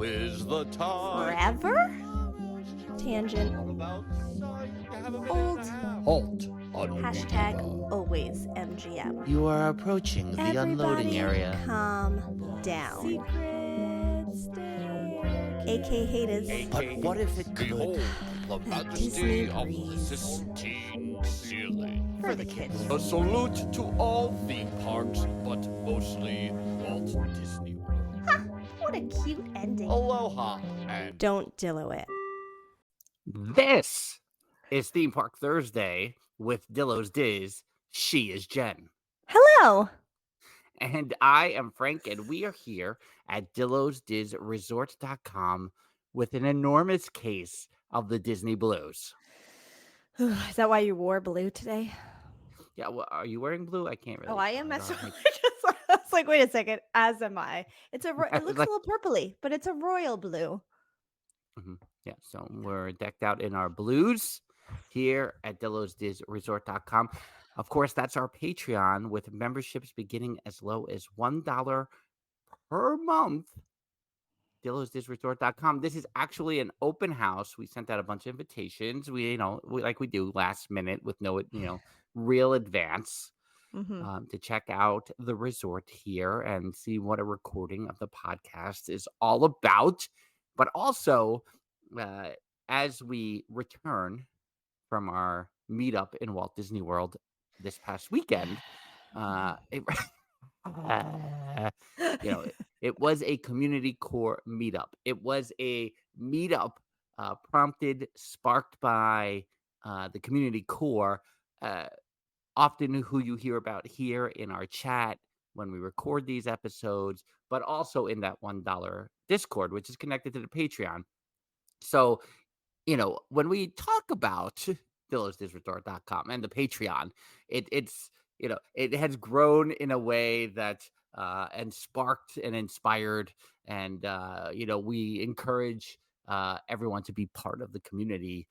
is the time. Forever? Tangent. Old. Halt. Hashtag always MGM. You are approaching the unloading area. Calm down. AK haters. But what if it could? Behold the majesty of the Sistine ceiling. For the kids. A salute to all theme parks, but mostly Walt Disney World. Ha! What a cute ending. Aloha and Don't Dillo it. This is Theme Park Thursday with Dillo's Diz. She is Jen. Hello. And I am Frank, and we are here at DillosDizResort.com with an enormous case of the Disney Blues. Is that why you wore blue today? Yeah, well, are you wearing blue? I can't really. Oh, I am tell. messing. I was like, wait a second. As am I. It looks a little purpley, but it's a royal blue. Mm-hmm. Yeah, so we're decked out in our blues here at DillosDizResort.com. Of course, that's our Patreon with memberships beginning as low as $1 per month. DillosDizResort.com. This is actually an open house. We sent out a bunch of invitations. We like we do last minute with no, real advance to check out the resort here and see what a recording of the podcast is all about. But also, as we return from our meetup in Walt Disney World this past weekend, it was a community core meetup. It was a meetup sparked by the community core, often who you hear about here in our chat when we record these episodes, but also in that $1 Discord, which is connected to the Patreon. So, when we talk about DillosDizResort.com and the Patreon, it has grown in a way that and sparked and inspired, and we encourage everyone to be part of the community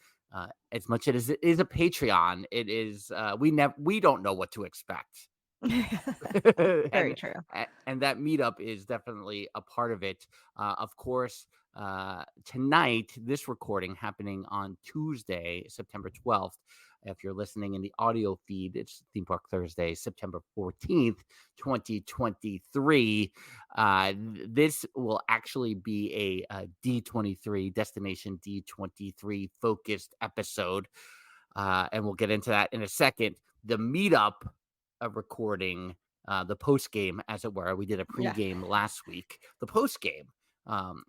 as much as it is a Patreon. It is we don't know what to expect. Very true. And that meetup is definitely a part of it. Of course, tonight, this recording happening on Tuesday, September 12th. If you're listening in the audio feed, it's Theme Park Thursday, September 14th, 2023. This will actually be a D23, Destination D23 focused episode. And we'll get into that in a second. The meetup recording, the post game, as it were. We did a pregame last week. The post game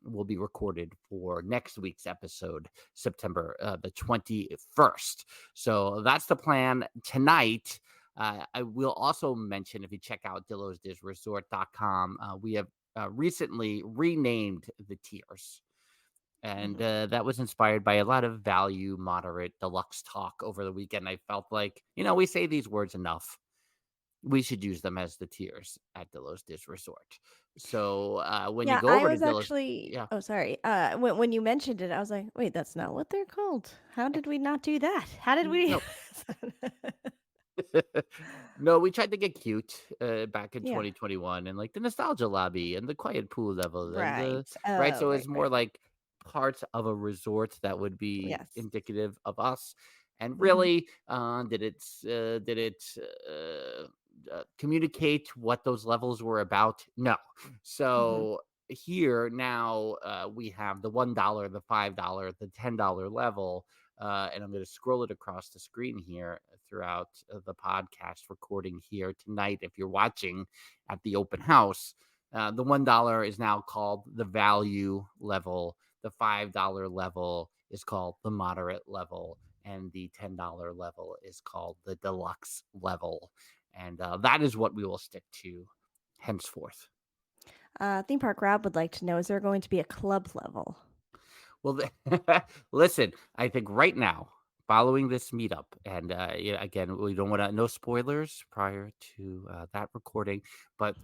will be recorded for next week's episode, September the 21st. So that's the plan tonight. I will also mention, if you check out DillosDizResort.com, we have recently renamed the tiers. And that was inspired by a lot of value, moderate, deluxe talk over the weekend. I felt like, we say these words enough. We should use them as the tiers at Dillo's Diz Resort. So when you go over to Dillo's... Oh, sorry. When you mentioned it, I was like, wait, that's not what they're called. How did we not do that? How did we... No, we tried to get cute back in 2021, and like the nostalgia lobby and the quiet pool level. Right. Right. So it's more like parts of a resort that would be indicative of us. And really, did it communicate what those levels were about? No. So here now we have the $1, the $5, the $10 level. And I'm going to scroll it across the screen here throughout the podcast recording here tonight. If you're watching at the open house, the $1 is now called the value level. The $5 level is called the moderate level. And the $10 level is called the deluxe level. And that is what we will stick to henceforth. Theme Park Rob would like to know, is there going to be a club level? Well, listen, I think right now, following this meetup, and again, we don't want to, no spoilers prior to that recording, but,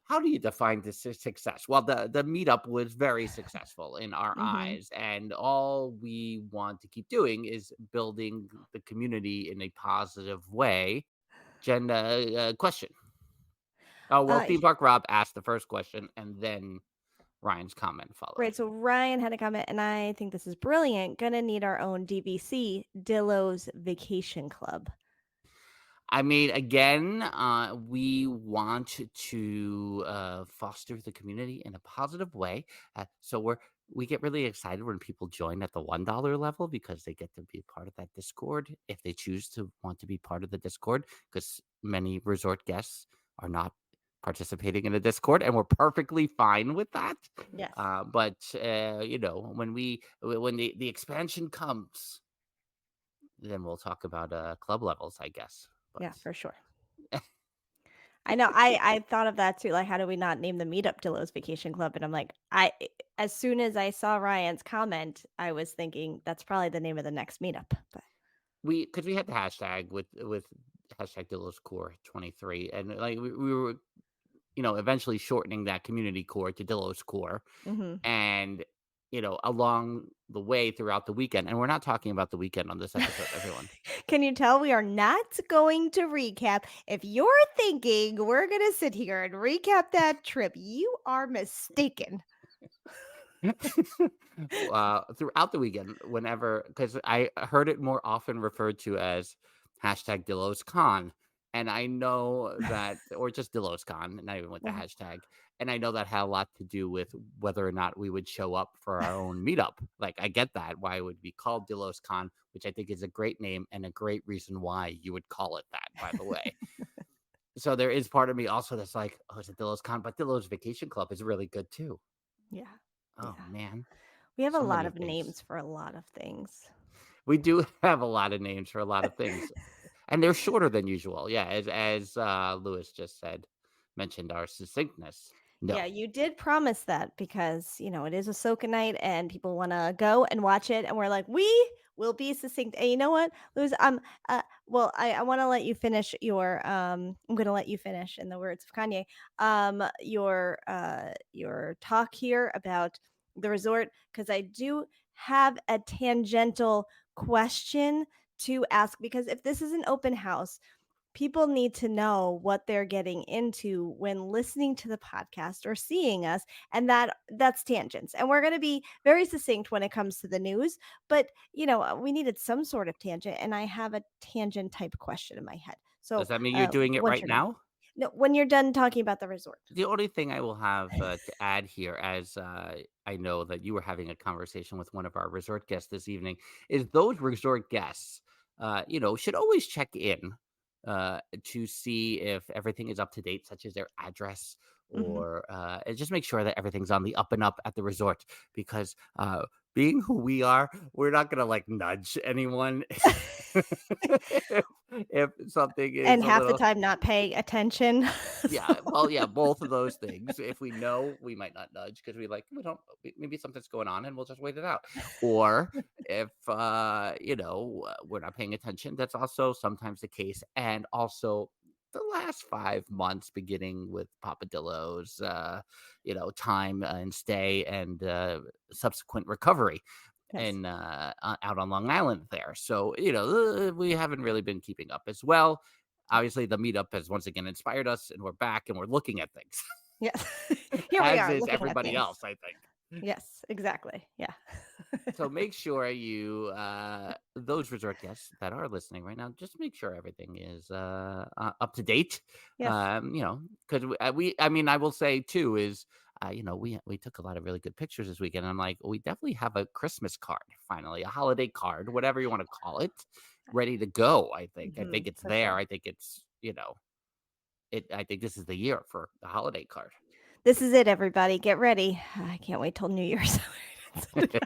how do you define this success? Well, the meetup was very successful in our eyes, and all we want to keep doing is building the community in a positive way. Jen, question. Oh, well, Theme Park Rob asked the first question, and then Ryan's comment followed. Right. So Ryan had a comment, and I think this is brilliant. Gonna need our own DVC, Dillo's Vacation Club. I mean, again, we want to foster the community in a positive way. So we get really excited when people join at the $1 level because they get to be part of that Discord if they choose to want to be part of the Discord, because many resort guests are not participating in the Discord, and we're perfectly fine with that. Yes. But when the expansion comes, then we'll talk about club levels, I guess. Yeah, for sure. I know. I thought of that too. Like, how do we not name the meetup Dillo's Vacation Club? And I'm like, as soon as I saw Ryan's comment, I was thinking that's probably the name of the next meetup. But we had the hashtag with hashtag Dillo's Core 23, and like we were, eventually shortening that community core to Dillo's Core, and along the way throughout the weekend, and we're not talking about the weekend on this episode, everyone. Can you tell we are not going to recap? If you're thinking we're going to sit here and recap that trip, you are mistaken. Throughout the weekend, whenever, because I heard it more often referred to as hashtag Dillo's Con, and I know that, or just Dillo's Con, not even with the hashtag. And I know that had a lot to do with whether or not we would show up for our own meetup. Like, I get that, why it would be called Dillo's Con, which I think is a great name and a great reason why you would call it that, by the way. So there is part of me also that's like, oh, it's a Dillo's Con, but Dillo's Vacation Club is really good too. Yeah. Oh, man. We have So a lot many of things. names for a lot of things. We do have a lot of names for a lot of things. And they're shorter than usual. Yeah, as Lewis just mentioned our succinctness. No. Yeah, you did promise that because, it is Ahsoka night and people want to go and watch it. And we're like, we will be succinct. And you know what, Lewis? I want to let you finish I'm going to let you finish, in the words of Kanye, your talk here about the resort, because I do have a tangential question to ask, because if this is an open house, people need to know what they're getting into when listening to the podcast or seeing us, and that's tangents. And we're going to be very succinct when it comes to the news, but we needed some sort of tangent, and I have a tangent type question in my head. So does that mean you're doing it right now? No, when you're done talking about the resort. The only thing I will have to add here, as I know that you were having a conversation with one of our resort guests this evening, is those resort guests, should always check in to see if everything is up to date, such as their address, or and just make sure that everything's on the up and up at the resort, because being who we are, we're not gonna like nudge anyone if something is, and half the time not paying attention. Yeah, well, yeah, both of those things. If we know, we might not nudge because maybe something's going on and we'll just wait it out. Or if we're not paying attention, that's also sometimes the case. And also the last 5 months, beginning with Papa Dillo's time and stay and subsequent recovery. Yes. And out on Long Island there. So, we haven't really been keeping up as well. Obviously, the meetup has once again inspired us, and we're back and we're looking at things. Yes. Here we are. As is everybody else, I think. Yes, exactly. Yeah. So make sure you, those resort guests that are listening right now, just make sure everything is up to date. Yes. Because I will say too is, we took a lot of really good pictures this weekend. And I'm like, we definitely have a Christmas card, finally, a holiday card, whatever you want to call it, ready to go. I think it's there. Sure. I think it's, I think this is the year for the holiday card. This is it, everybody. Get ready. I can't wait till New Year's.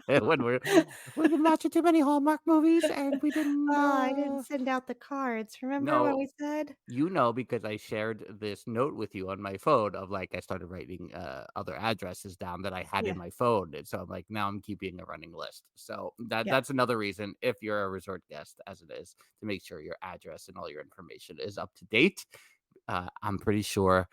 When we've been watching too many Hallmark movies and we didn't. I didn't send out the cards. Remember what we said? Because I shared this note with you on my phone of like I started writing other addresses down that I had in my phone, and so I'm like, now I'm keeping a running list. So that's another reason, if you're a resort guest, as it is, to make sure your address and all your information is up to date. I'm pretty sure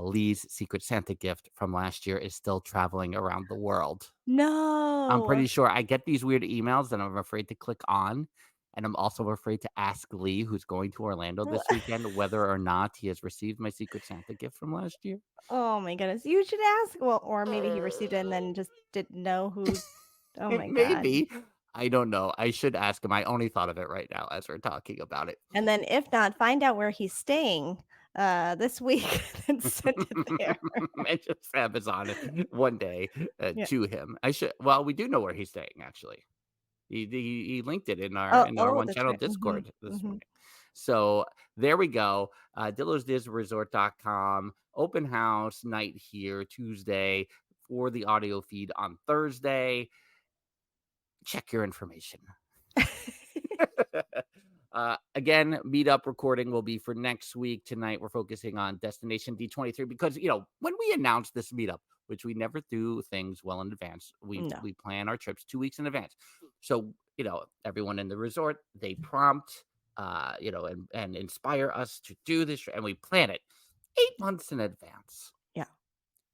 Lee's Secret Santa gift from last year is still traveling around the world. No. I'm pretty sure I get these weird emails that I'm afraid to click on And I'm also afraid to ask Lee, who's going to Orlando this weekend, whether or not he has received my Secret Santa gift from last year. Oh my goodness. You should ask. Well, or maybe he received it and then just didn't know who. Oh my God. Maybe. I don't know. I should ask him. I only thought of it right now as we're talking about it. And then if not, find out where he's staying this week and send it there. And just Amazon it one day Yeah. to him. I should. Well, we do know where he's staying, actually. He linked it in our one that's channel right. Discord this morning. So there we go. DillosDisResort.com. Open house night here Tuesday for the audio feed on Thursday. Check your information. Again, meetup recording will be for next week. Tonight, we're focusing on Destination D23 because, when we announced this meetup, which we never do things well in advance, we plan our trips 2 weeks in advance. So, everyone in the resort, they prompt, and inspire us to do this, and we plan it 8 months in advance. Yeah.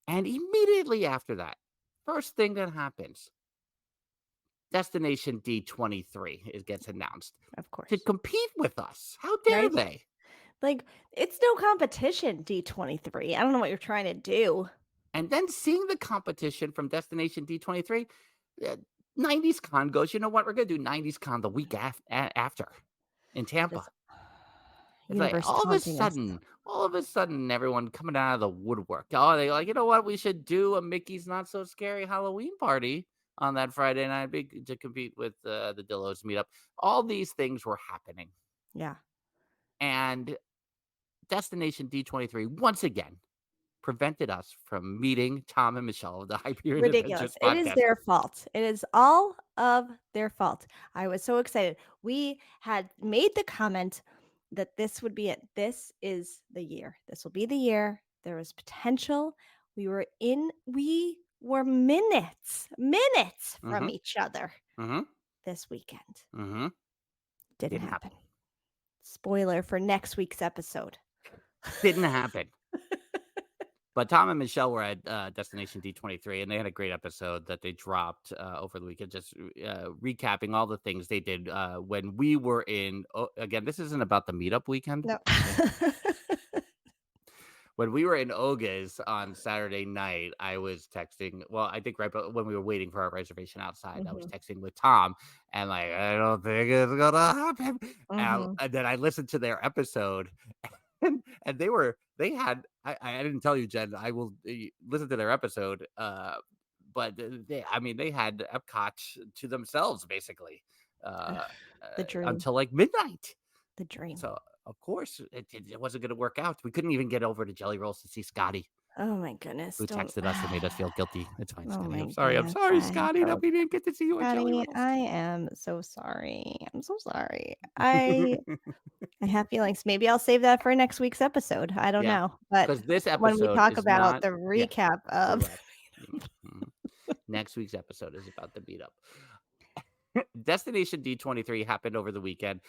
And immediately after that, first thing that happens, Destination D23 gets announced. Of course. To compete with us. How dare they? Like, it's no competition, D23. I don't know what you're trying to do. And then seeing the competition from Destination D23, 90s Con goes, you know what? We're going to do 90s Con the week after in Tampa. It's like all of a sudden, everyone coming out of the woodwork. Oh, they like, you know what? We should do a Mickey's Not So Scary Halloween party on that Friday night to compete with the Dillos meetup. All these things were happening. Yeah. And Destination D23, once again, prevented us from meeting Tom and Michelle of the Hyperion Ridiculous. Adventures podcast. It is their fault. It is all of their fault. I was so excited. We had made the comment that this would be it. This is the year. This will be the year. There was potential. We were minutes from each other this weekend. Didn't happen. Spoiler for next week's episode. Didn't happen. But Tom and Michelle were at Destination D23, and they had a great episode that they dropped over the weekend, just recapping all the things they did when we were in. Again, this isn't about the meetup weekend. No. When we were in Oga's on Saturday night, I was texting. Well, I think right when we were waiting for our reservation outside, I was texting with Tom, and like, I don't think it's gonna happen. And then I listened to their episode, and they had. I didn't tell you, Jen. I will listen to their episode. But they had Epcot to themselves basically. The dream. Until like midnight. The dream. So of course it wasn't going to work out. We couldn't even get over to Jelly Rolls to see Scotty. Oh my goodness! Who texted us and made us feel guilty. It's fine, Scotty. I'm goodness. sorry, Scotty, that we didn't get to see you at Jelly Rolls. I am so sorry. I'm so sorry. I have feelings. Maybe I'll save that for next week's episode. I don't know. But because this episode, when we talk about the recap of next week's episode is about the meetup. Destination D23 happened over the weekend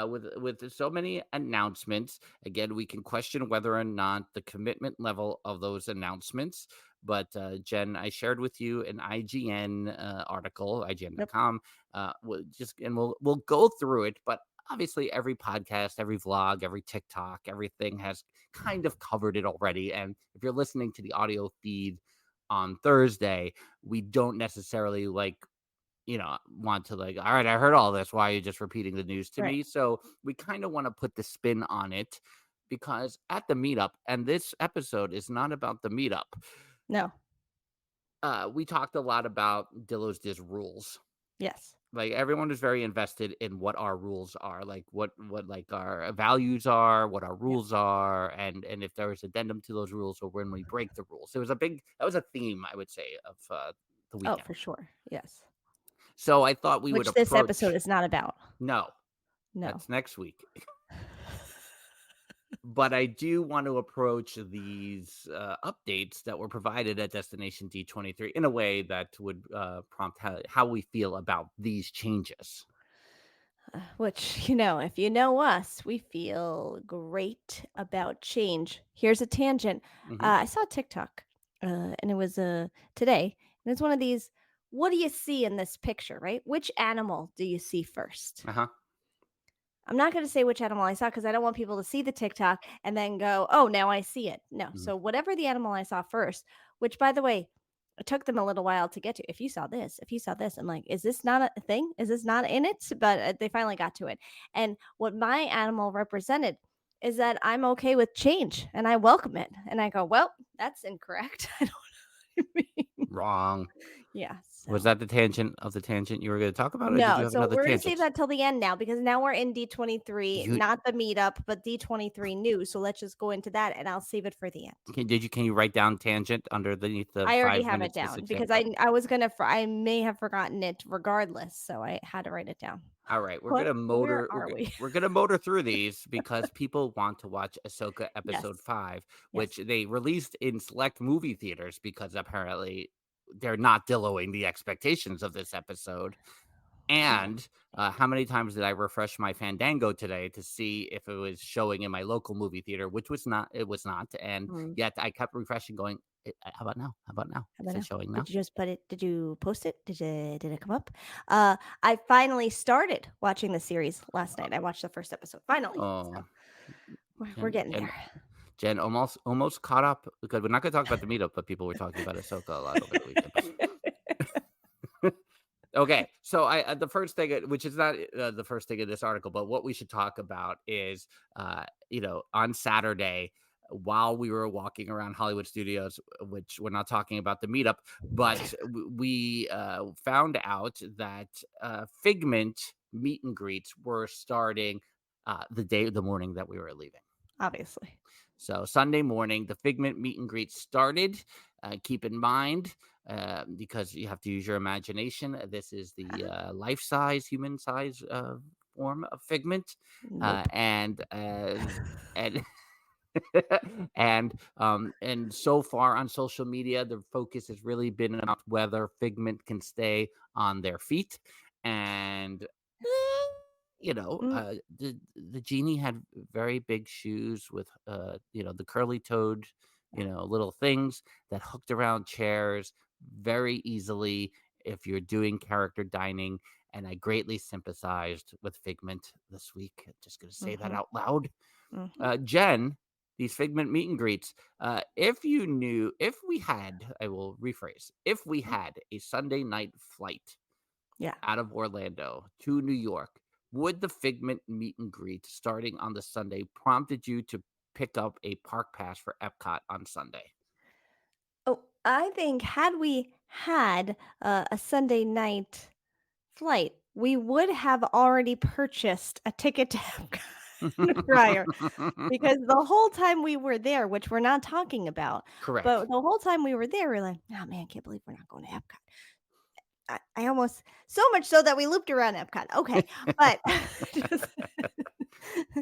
with so many announcements. Again, we can question whether or not the commitment level of those announcements. But Jen, I shared with you an IGN article, IGN.com. We'll go through it. But obviously, every podcast, every vlog, every TikTok, everything has kind of covered it already. And if you're listening to the audio feed on Thursday, we don't necessarily want to all right, I heard all this. Why are you just repeating the news to me? So we kind of want to put the spin on it because at the meetup, and this episode is not about the meetup. No. We talked a lot about Dillo's Diz rules. Yes. Like everyone is very invested in what our rules are, like what our values are, what our rules are, and if there was addendum to those rules or when we break the rules. That was a theme, I would say, of the weekend. Oh, for sure. Yes. So I thought we would approach... this episode is not about. No. That's next week. But I do want to approach these updates that were provided at Destination D23 in a way that would prompt how we feel about these changes. Which, if you know us, we feel great about change. Here's a tangent. I saw a TikTok, and it was today. And it's one of these, what do you see in this picture, right? Which animal do you see first? I'm not going to say which animal I saw because I don't want people to see the TikTok and then go, oh, now I see it. No. Mhm. So whatever the animal I saw first, which by the way, it took them a little while to get to. If you saw this, I'm like, is this not a thing? Is this not in it? But they finally got to it. And what my animal represented is that I'm okay with change and I welcome it. And I go, well, that's incorrect. I don't know what you mean. Wrong. Yeah. Was So. that the tangent you were going to talk about, or did No, you have so another we're gonna save tangent? that till the end now because now we're in D23, You not the meetup, but D23 news. So let's just go into that and I'll save it for the end. can you write down tangent underneath the I already 5 have it minutes to down 6 because a.m.? I was gonna I may have forgotten it regardless, so I had to write it down. All right, Where are we? we're gonna motor through these because people want to watch Ahsoka Yes, episode 5, yes. which they released in select movie theaters because apparently they're not Dilloing the expectations of this episode. And how many times did I refresh my Fandango today to see if it was showing in my local movie theater, which was not. It was not, and Mm, yet I kept refreshing, going, How about now? How about now? how Is about it now? showing now?" Did you just put it? Did you post it? Did it come up? I finally started watching the series last night. I watched the first episode finally. Oh, So we're Jen, getting Jen, there. Jen almost caught up because we're not going to talk about the meetup, but people were talking about Ahsoka a lot over the weekend. Okay, so the first thing, which is not the first thing in this article, but what we should talk about is, on Saturday, while we were walking around Hollywood Studios, which we're not talking about the meetup, but we found out that Figment meet and greets were starting the morning that we were leaving. Obviously. So Sunday morning, the Figment meet and greet started. Keep in mind, because you have to use your imagination, this is the life-size, human-size form of Figment, Nope. and and so far on social media, the focus has really been on whether Figment can stay on their feet, and Mm, the genie had very big shoes with the curly toed little things that hooked around chairs very easily if you're doing character dining, and I greatly sympathized with Figment this week. Just gonna say that mhm, out loud. mhm. Jen, these Figment meet and greets, if I will rephrase, if we Mm, had a Sunday night flight yeah. out of Orlando to New York, would the Figment meet and greet starting on the Sunday prompted you to pick up a park pass for Epcot on Sunday? Oh, I think had we had a Sunday night flight, we would have already purchased a ticket to Epcot prior because the whole time we were there, which we're not talking about, Correct. but the whole time we were there, we're like, oh man, I can't believe we're not going to Epcot. I almost so much so that we looped around Epcot. Okay, but just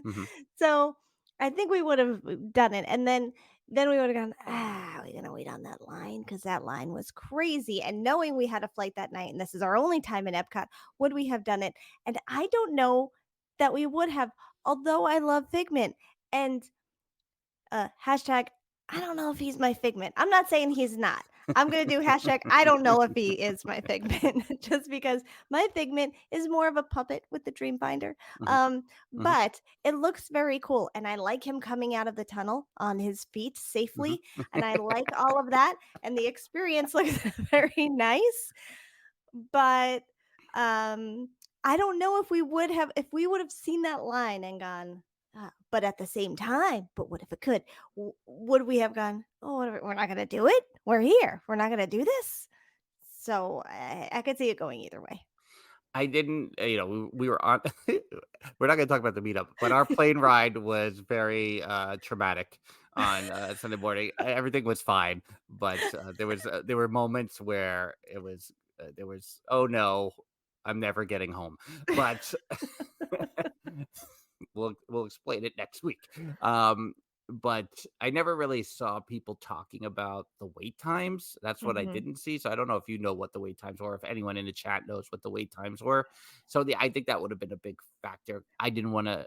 Mhm. so I think we would have done it, and then we would have gone. We're gonna wait on that line because that line was crazy. And knowing we had a flight that night, and this is our only time in Epcot, would we have done it? And I don't know that we would have. Although I love Figment, and hashtag, I don't know if he's my Figment. I'm not saying he's not. I'm going to do hashtag, I don't know if he is my Figment, just because my Figment is more of a puppet with the dream binder. Mhm. Mhm. But it looks very cool. And I like him coming out of the tunnel on his feet Mhm. safely. And I like all of that. And the experience looks very nice. But I don't know if we would have seen that line and gone, but at the same time, but what if it could? Would we have gone, oh, we're not going to do it? We're here. We're not going to do this. So I could see it going either way. I didn't, we were on. We're not going to talk about the meetup, but our plane ride was very traumatic on Sunday morning. Everything was fine, but there were moments where there was, oh no, I'm never getting home. But we'll explain it next week. But I never really saw people talking about the wait times. That's what I Hmm. didn't see. So I don't know if you know what the wait times were, if anyone in the chat knows what the wait times were. I think that would have been a big factor. I didn't want to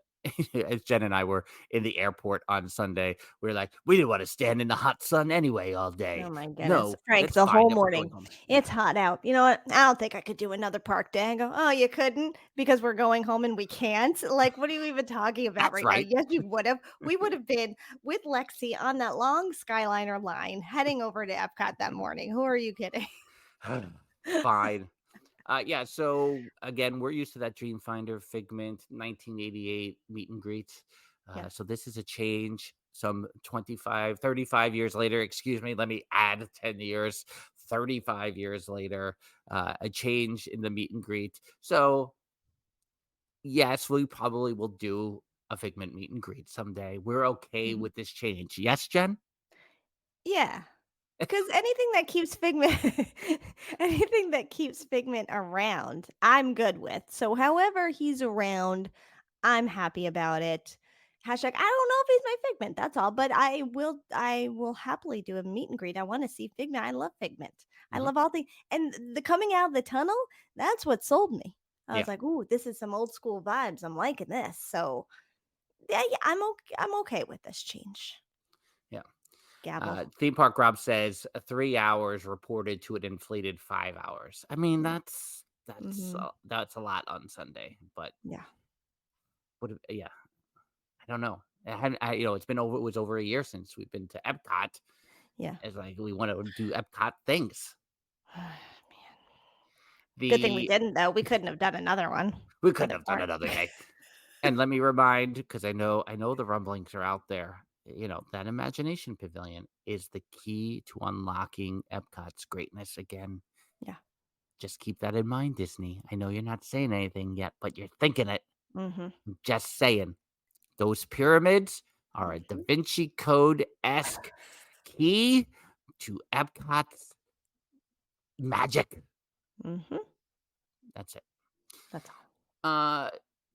as Jen and I were in the airport on Sunday, we were like, we didn't want to stand in the hot sun anyway all day. Oh my goodness. No, Frank, it's the fine whole if we're going morning. home. It's hot out. You know what? I don't think I could do another park day. I go, oh, you couldn't because we're going home and we can't. Like, what are you even talking about That's right now? right. Yes, you would have. We would have been with Lexi on that long Skyliner line heading over to Epcot that morning. Who are you kidding? Fine. Yeah, so again, we're used to that Dreamfinder Figment 1988 meet and greet. Yeah. So this is a change. Some 35 years later, excuse me, let me add 10 years, 35 years later, a change in the meet and greet. So yes, we probably will do a Figment meet and greet someday. We're okay Mhm. with this change. Yes, Jen? Yeah. Because anything that keeps Figment anything that keeps Figment around, I'm good with. So however he's around, I'm happy about it. Hashtag, I don't know if he's my Figment. That's all. But I will happily do a meet and greet. I want to see Figment. I love Figment. I Mhm. love all the and the coming out of the tunnel, that's what sold me. I Yeah. was like, ooh, this is some old school vibes. I'm liking this. So yeah, I'm okay with this change. Yeah. Gabble. Theme Park Rob says 3 hours reported to an inflated 5 hours. I mean, Yeah. that's a lot on Sunday, but Yeah. yeah, I don't know. It's been over. It was over a year since we've been to Epcot. Yeah. It's like we want to do Epcot things. Man. Good thing we The didn't though. We couldn't have done another one. we For couldn't the have done park. another day. And let me remind, because I know the rumblings are out there. That Imagination Pavilion is the key to unlocking Epcot's greatness again. Yeah. Just keep that in mind, Disney. I know you're not saying anything yet, but you're thinking it. Mm-hmm. I'm just saying. Those pyramids are a Da Vinci Code-esque key to Epcot's magic. Mm-hmm. That's it. That's all.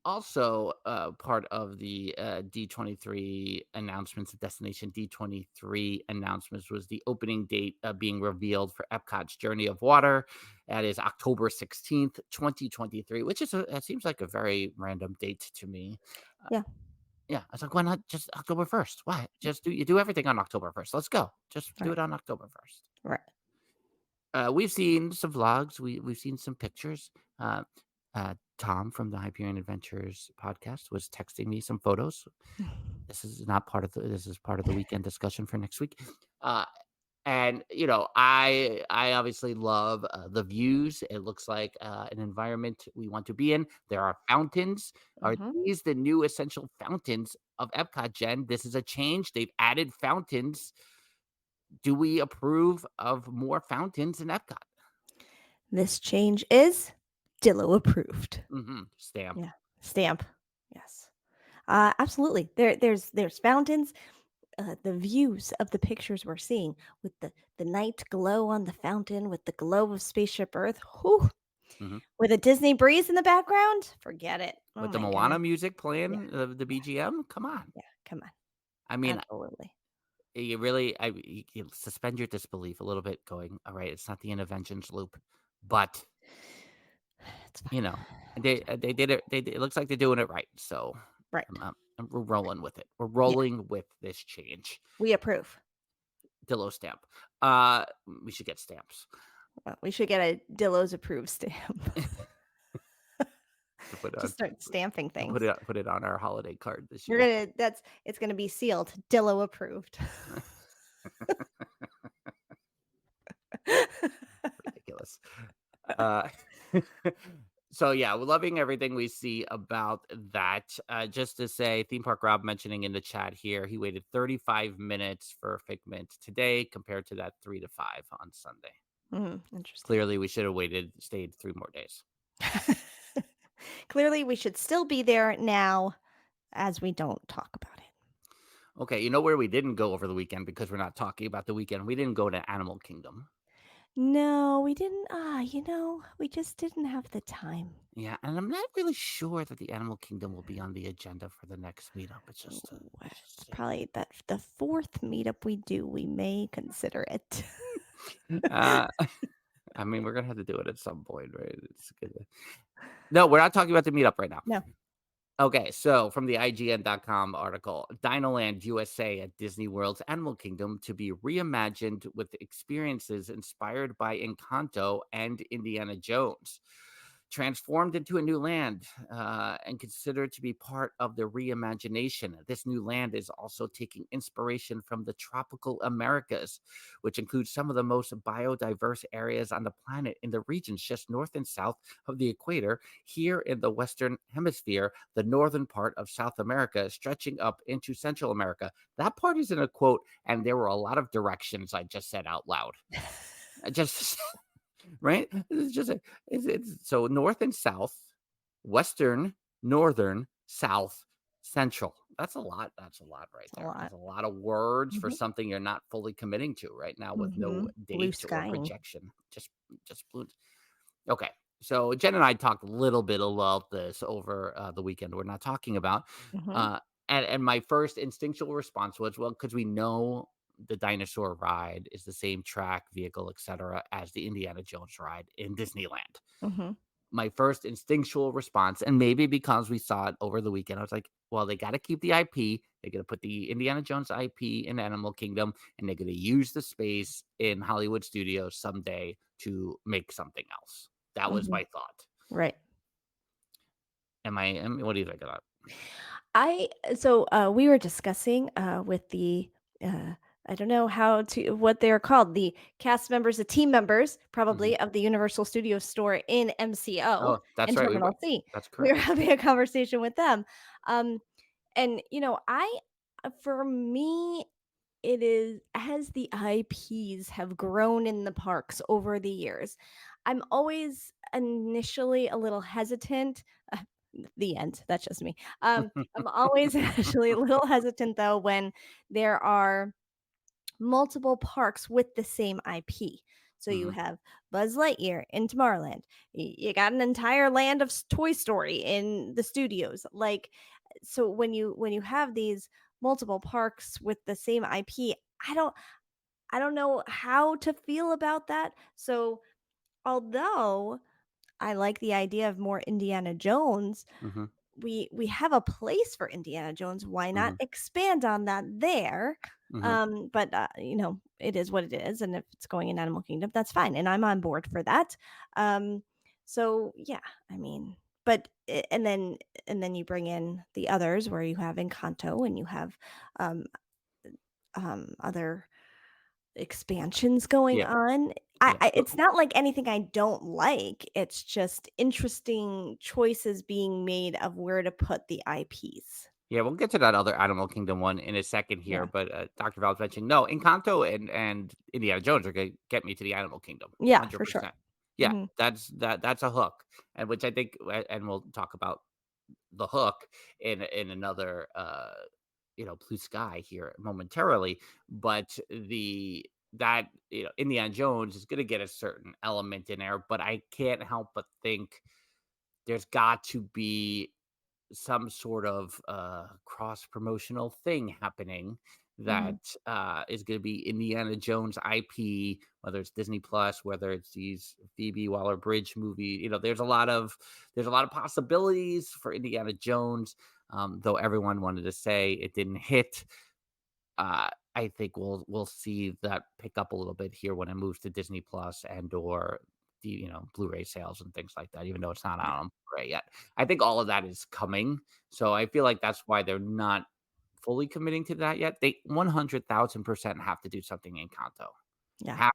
Also, part of the D23 announcements, the Destination D23 announcements, was the opening date being revealed for Epcot's Journey of Water. That is October 16th, 2023, which it seems like a very random date to me. Yeah. Yeah, I was like, why not just October 1st? Why? Just do everything on October 1st. Let's go. Just do it on October 1st. Right. We've seen some vlogs. We've seen some pictures. Tom from the Hyperion Adventures podcast was texting me some photos. This is part of the weekend discussion for next week. And I obviously love the views. It looks like an environment we want to be in. There are fountains. Are Mhm. these the new essential fountains of Epcot, Jen? This is a change. They've added fountains. Do we approve of more fountains in Epcot? This change is Dillo approved. Stamp. Yeah. Stamp. Yes. Absolutely. There's fountains. The views of the pictures we're seeing with the night glow on the fountain, with the glow of Spaceship Earth, whew, with a Disney breeze in the background, forget it. With Oh the my Moana goodness. music playing, the BGM, come on. Yeah, come on. I mean, Absolutely. you really, you suspend your disbelief a little bit, going, all right, it's not the interventions loop, but It's fine. they did it. It looks like they're doing it right. So Right. we're rolling with it. We're rolling with this change. We approve. Dillo stamp. We should get stamps. Well, we should get a Dillo's approved stamp. Just start stamping things. Put it on our holiday card this year. It's gonna be sealed. Dillo approved. Ridiculous. So yeah, we're loving everything we see about that. Just to say, Theme Park Rob mentioning in the chat here, he waited 35 minutes for Figment today compared to that 3 to 5 on Sunday. Interesting. Clearly, we should have stayed 3 more days. Clearly, we should still be there now, as we don't talk about it. Okay, you know where we didn't go over the weekend because we're not talking about the weekend? We didn't go to Animal Kingdom. No, we didn't. We just didn't have the time. Yeah, and I'm not really sure that the Animal Kingdom will be on the agenda for the next meetup. It's just probably that the fourth meetup we do, we may consider it. I mean, we're gonna have to do it at some point, right? It's good. No, we're not talking about the meetup right now. No. Okay, so from the IGN.com article, Dinoland USA at Disney World's Animal Kingdom to be reimagined with experiences inspired by Encanto and Indiana Jones. Transformed into a new land and considered to be part of the reimagination. This new land is also taking inspiration from the tropical Americas, which includes some of the most biodiverse areas on the planet in the regions just north and south of the equator. Here in the Western Hemisphere, the northern part of South America stretching up into Central America. That part is in a quote, and there were a lot of directions I just said out loud. I just right? It's just it's so north and south, western, northern, south, central. That's a lot. That's a lot right It's a there. lot. That's a lot of words for Mhm. something you're not fully committing to right now with no Mhm. Blue date or skying. projection. Just blue. Okay. So Jen and I talked a little bit about this over the weekend. We're not talking about. Mhm. Uh, and my first instinctual response was, well, because we know the dinosaur ride is the same track, vehicle, etc., as the Indiana Jones ride in Disneyland. Mhm. My first instinctual response, and maybe because we saw it over the weekend, I was like, well, they got to keep the IP. They're going to put the Indiana Jones IP in Animal Kingdom, and they're going to use the space in Hollywood Studios someday to make something else. That was Mhm. my thought. Right. What do you think of that? We were discussing with the I don't know what they're called, the cast members, the team members Mhm. probably of the Universal Studios store in MCO Oh, that's in right. Terminal C. That's We were correct. having a conversation with them. Um and I for me it is as the IPs have grown in the parks over the years. I'm always initially a little hesitant. The end. That's just me. I'm always actually a little hesitant though when there are multiple parks with the same IP. So you Mhm, have Buzz Lightyear in Tomorrowland. You got an entire land of Toy Story in the studios. Like, so when you have these multiple parks with the same IP, I don't I don't know how to feel about that. So although I like the idea of more Indiana Jones, mhm, we have a place for Indiana Jones. Why not mhm, expand on that there? mhm. But it is what it is, and if it's going in Animal Kingdom, that's fine, and I'm on board for that. Um, so yeah, I mean, but and then you bring in the others where you have Encanto and you have um other expansions going Yeah, on. yeah. It's not like anything I don't like. It's just interesting choices being made of where to put the IPs. Yeah, we'll get to that other Animal Kingdom one in a second here, Yeah. but, Dr. Val's mentioning, no, Encanto and Indiana Jones are gonna get me to the Animal Kingdom, Yeah, for sure. 100%. Yeah, Mhm. that's a hook, and which I think and we'll talk about the hook in another, blue sky here momentarily, but Indiana Jones is gonna get a certain element in there, but I can't help but think there's got to be some sort of cross promotional thing happening that Mhm. is going to be Indiana Jones IP, whether it's Disney Plus, whether it's these Phoebe Waller Bridge movie. There's a lot of possibilities for Indiana Jones. Though everyone wanted to say it didn't hit. I think we'll see that pick up a little bit here when it moves to Disney Plus and or the Blu-ray sales and things like that, even though it's not Yeah. out on Blu-ray yet. I think all of that is coming. So I feel like that's why they're not fully committing to that yet. They 100,000% have to do something in Kanto. Yeah. Have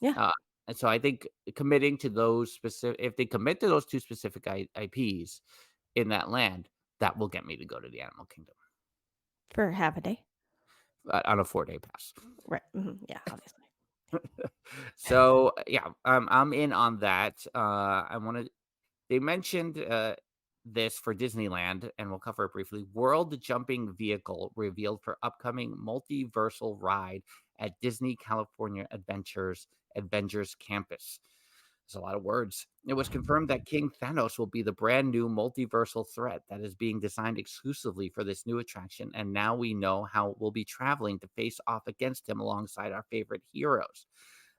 Yeah. uh, and so I think committing to those specific if they commit to those two specific IPs in that land, that will get me to go to the Animal Kingdom For half a day. on a 4-day pass. Right. Yeah, obviously. So yeah, I'm in on that. They mentioned this for Disneyland, and we'll cover it briefly. World jumping vehicle revealed for upcoming multiversal ride at Disney California Adventures Campus. There's a lot of words. It was confirmed that King Thanos will be the brand new multiversal threat that is being designed exclusively for this new attraction, and now we know how we'll be traveling to face off against him alongside our favorite heroes.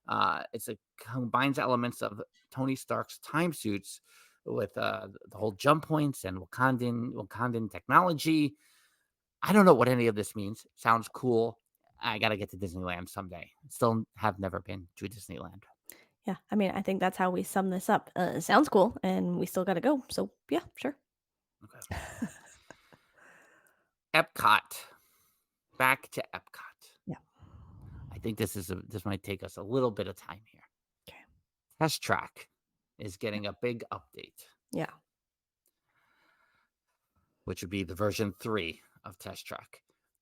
It combines elements of Tony Stark's time suits the whole jump points and Wakandan technology. I don't know what any of this means. Sounds cool. I got to get to Disneyland someday. Still have never been to a Disneyland. Yeah, I mean, I think that's how we sum this up. It sounds cool, and we still got to go. So yeah, sure. Okay. Epcot. Back to Epcot. Yeah. I think this might take us a little bit of time here. Okay. Test Track is getting a big update. Yeah. Which would be the version 3 of Test Track.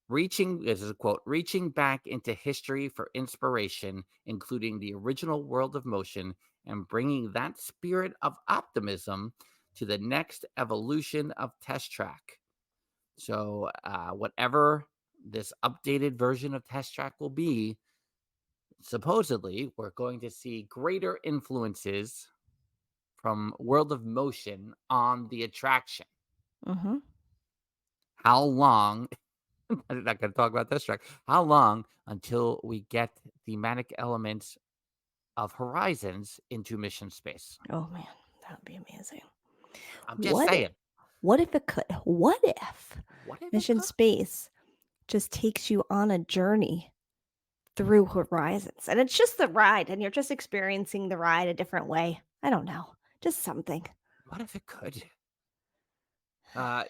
This is a quote, reaching back into history for inspiration, including the original World of Motion, and bringing that spirit of optimism to the next evolution of Test Track. So whatever this updated version of Test Track will be, supposedly we're going to see greater influences from World of Motion on the attraction. Mm-hmm. How long? I'm not going to talk about Test Track. How long until we get thematic elements of Horizons into mission space? Oh man, that would be amazing. I'm just saying. What if it could? What if What if Mission Space just takes you on a journey through Horizons, and it's just the ride, and you're just experiencing the ride a different way? I don't know, just something. What if it could?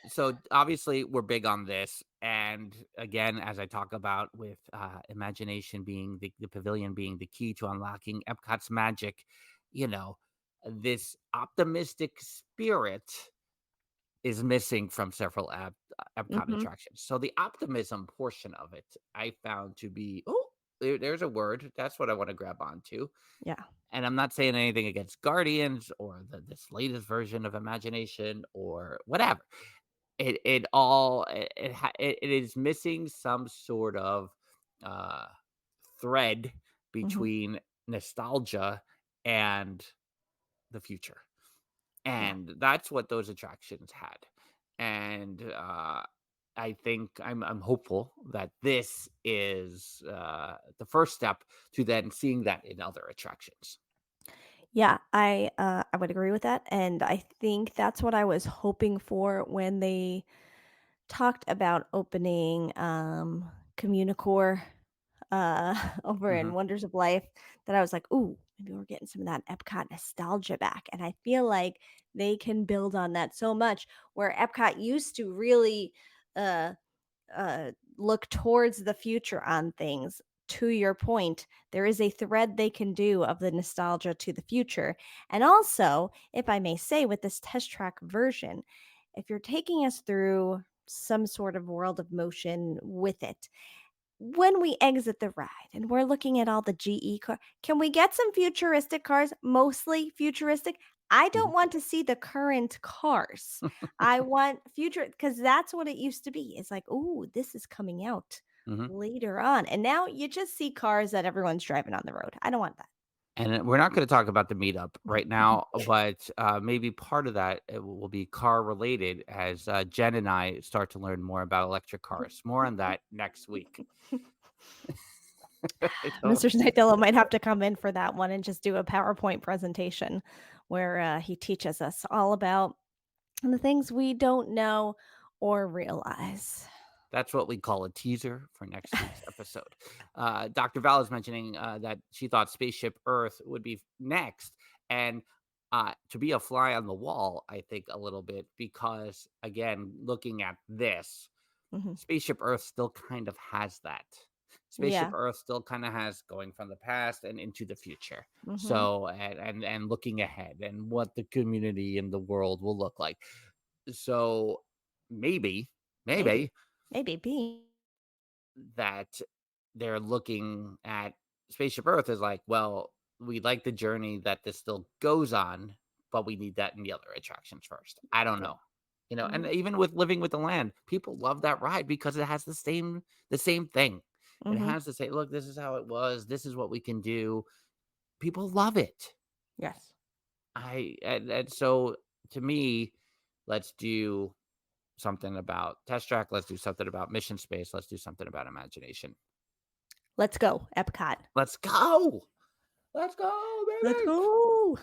So obviously we're big on this, and again, as I talk about with imagination being the pavilion being the key to unlocking Epcot's magic, this optimistic spirit is missing from several Epcot attractions. So the optimism portion of it, I found to be there's a word. That's what I want to grab onto. Yeah. And I'm not saying anything against Guardians or this latest version of Imagination or whatever. It is missing some sort of thread between nostalgia and the future, and that's what those attractions had. And I think I'm hopeful that this is the first step to then seeing that in other attractions. Yeah, I would agree with that, and I think that's what I was hoping for when they talked about opening Communicore over in Wonders of Life. That I was like, ooh, maybe we're getting some of that Epcot nostalgia back, and I feel like they can build on that so much. Where Epcot used to really look towards the future on things. To your point, there is a thread they can do of the nostalgia to the future. And also, if I may say, with this Test Track version, if you're taking us through some sort of World of Motion with it, when we exit the ride and we're looking at all the GE cars, can we get some futuristic cars, mostly futuristic? I don't want to see the current cars. I want future, because that's what it used to be. It's like, oh, this is coming out later on. And now you just see cars that everyone's driving on the road. I don't want that. And we're not going to talk about the meetup right now, but maybe part of that will be car related as Jen and I start to learn more about electric cars. More on that next week. Mr. Snidillo might have to come in for that one and just do a PowerPoint presentation where he teaches us all about the things we don't know or realize. That's what we call a teaser for next week's episode. Dr. Val is mentioning that she thought Spaceship Earth would be next. And to be a fly on the wall, I think a little bit, because, again, looking at this, Spaceship Earth still kind of has that. Spaceship Earth still kind of has going from the past and into the future. So, and looking ahead and what the community and the world will look like. So maybe that they're looking at Spaceship Earth as like, well, we like the journey that this still goes on, but we need that in the other attractions first. I don't know. And even with Living with the Land, people love that ride because it has the same thing. It has to say, look, this is how it was. This is what we can do. People love it. Yes. And so to me, let's do something about Test Track. Let's do something about Mission Space. Let's do something about Imagination. Let's go, Epcot. Let's go. Let's go, baby. Let's go.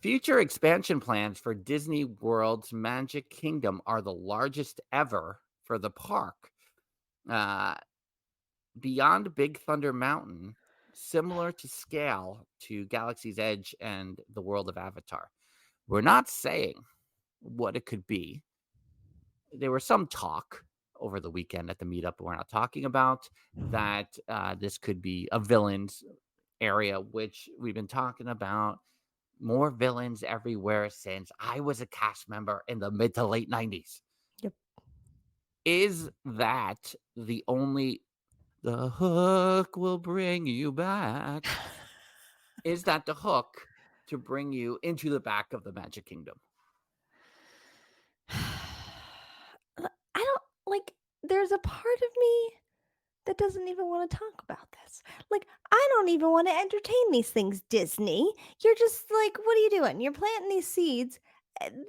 Future expansion plans for Disney World's Magic Kingdom are the largest ever for the park. Uh, Beyond Big Thunder Mountain, similar to scale to Galaxy's Edge and the world of Avatar. We're not saying what it could be. There was some talk over the weekend at the meetup we're not talking about that this could be a villains area, which we've been talking about. More villains everywhere since I was a cast member in the mid to late 90s. Yep. Is that the only the hook will bring you back? Is that the hook to bring you into the back of the Magic Kingdom? I don't like. There's a part of me that doesn't even want to talk about this. Like, I don't even want to entertain these things, Disney. You're just like, what are you doing? You're planting these seeds.